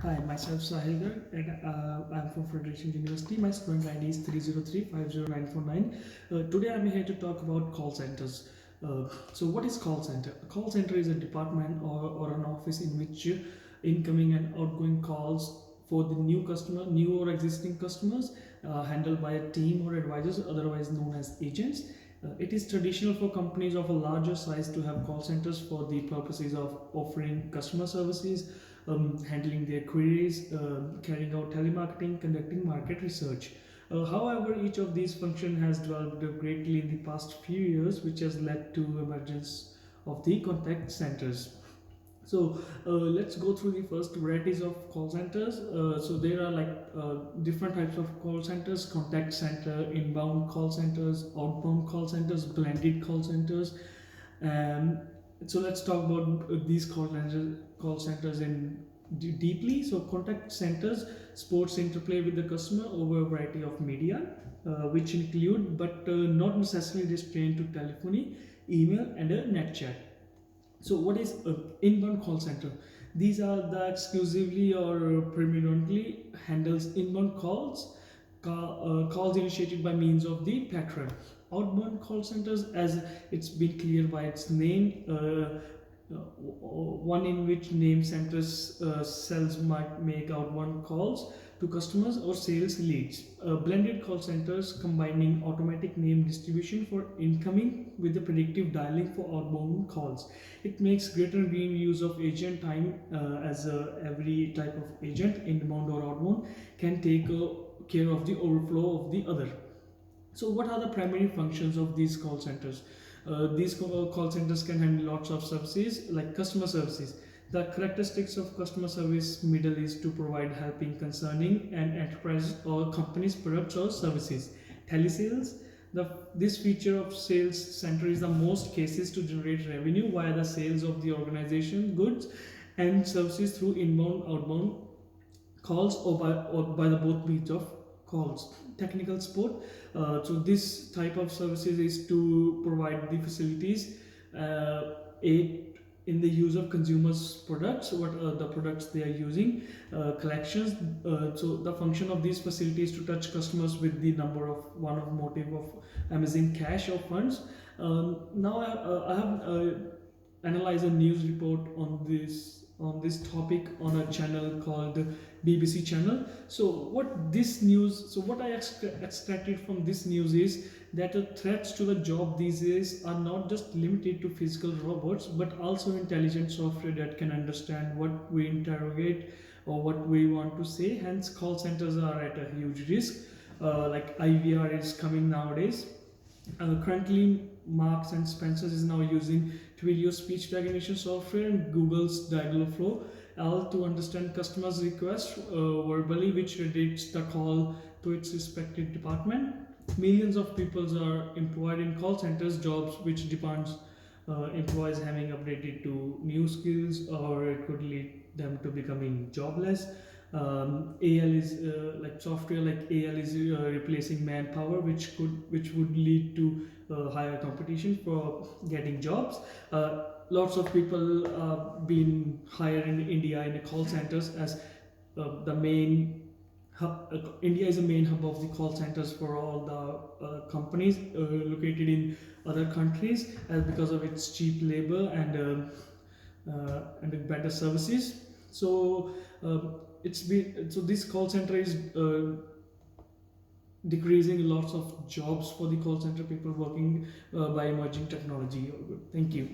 Hi, myself Sahil Garg, and I'm from Frederickson University. My student ID is 303-50949. Today I'm here to talk about call centers. So what is call center? A call center is a department or an office in which incoming and outgoing calls for the new or existing customers, handled by a team or advisors, otherwise known as agents. It is traditional for companies of a larger size to have call centers for the purposes of offering customer services, handling their queries, carrying out telemarketing, conducting market research. However, each of these functions has developed greatly in the past few years, which has led to emergence of the contact centers. So let's go through the first varieties of call centers. So there are different types of call centers: contact center, inbound call centers, outbound call centers, blended call centers. Um, so let's talk about these call centers in deeply. So contact centers sports interplay with the customer over a variety of media, which include but not necessarily restrained to telephony, email, and a net chat. So what is inbound call center? These are the exclusively or predominantly handles inbound calls initiated by means of the patron. Outbound call centers, as it's been clear by its name, one in which name centers cells might make outbound calls to customers or sales leads. Blended call centers combining automatic name distribution for incoming with the predictive dialing for outbound calls. It makes greater green use of agent time, as every type of agent, inbound or outbound, can take care of the overflow of the other. So, what are the primary functions of these call centers? Call centers can handle lots of services like customer services. The characteristics of customer service middle is to provide helping concerning an enterprise or company's products or services. Telesales. This feature of sales center is the most cases to generate revenue via the sales of the organization goods and services through inbound, outbound calls or by the both means of calls. Technical support. So this type of services is to provide the facilities, aid in the use of consumers products, what are the products they are using, collections. So the function of these facilities to touch customers with the number of one of motive of amazing cash or funds. Now I have analyze a news report on this topic on a channel called BBC channel. What I extracted from this news is that the threats to the job these days are not just limited to physical robots, but also intelligent software that can understand what we interrogate or what we want to say. Hence, call centers are at a huge risk. Like IVR is coming nowadays. Currently, Marks and Spencers is now using Twilio speech recognition software and Google's Dialogflow L to understand customers' requests verbally, which redirects the call to its respective department. Millions of people are employed in call centers, jobs which depends employees having updated to new skills, or it could lead them to becoming jobless. AL is like software like AL is replacing manpower, which would lead to higher competition for getting jobs. Lots of people being hired in India in the call centers as the main hub. India is the main hub of the call centers for all the companies located in other countries, because of its cheap labor and better services. So this call center is decreasing lots of jobs for the call center people working by emerging technology. Thank you.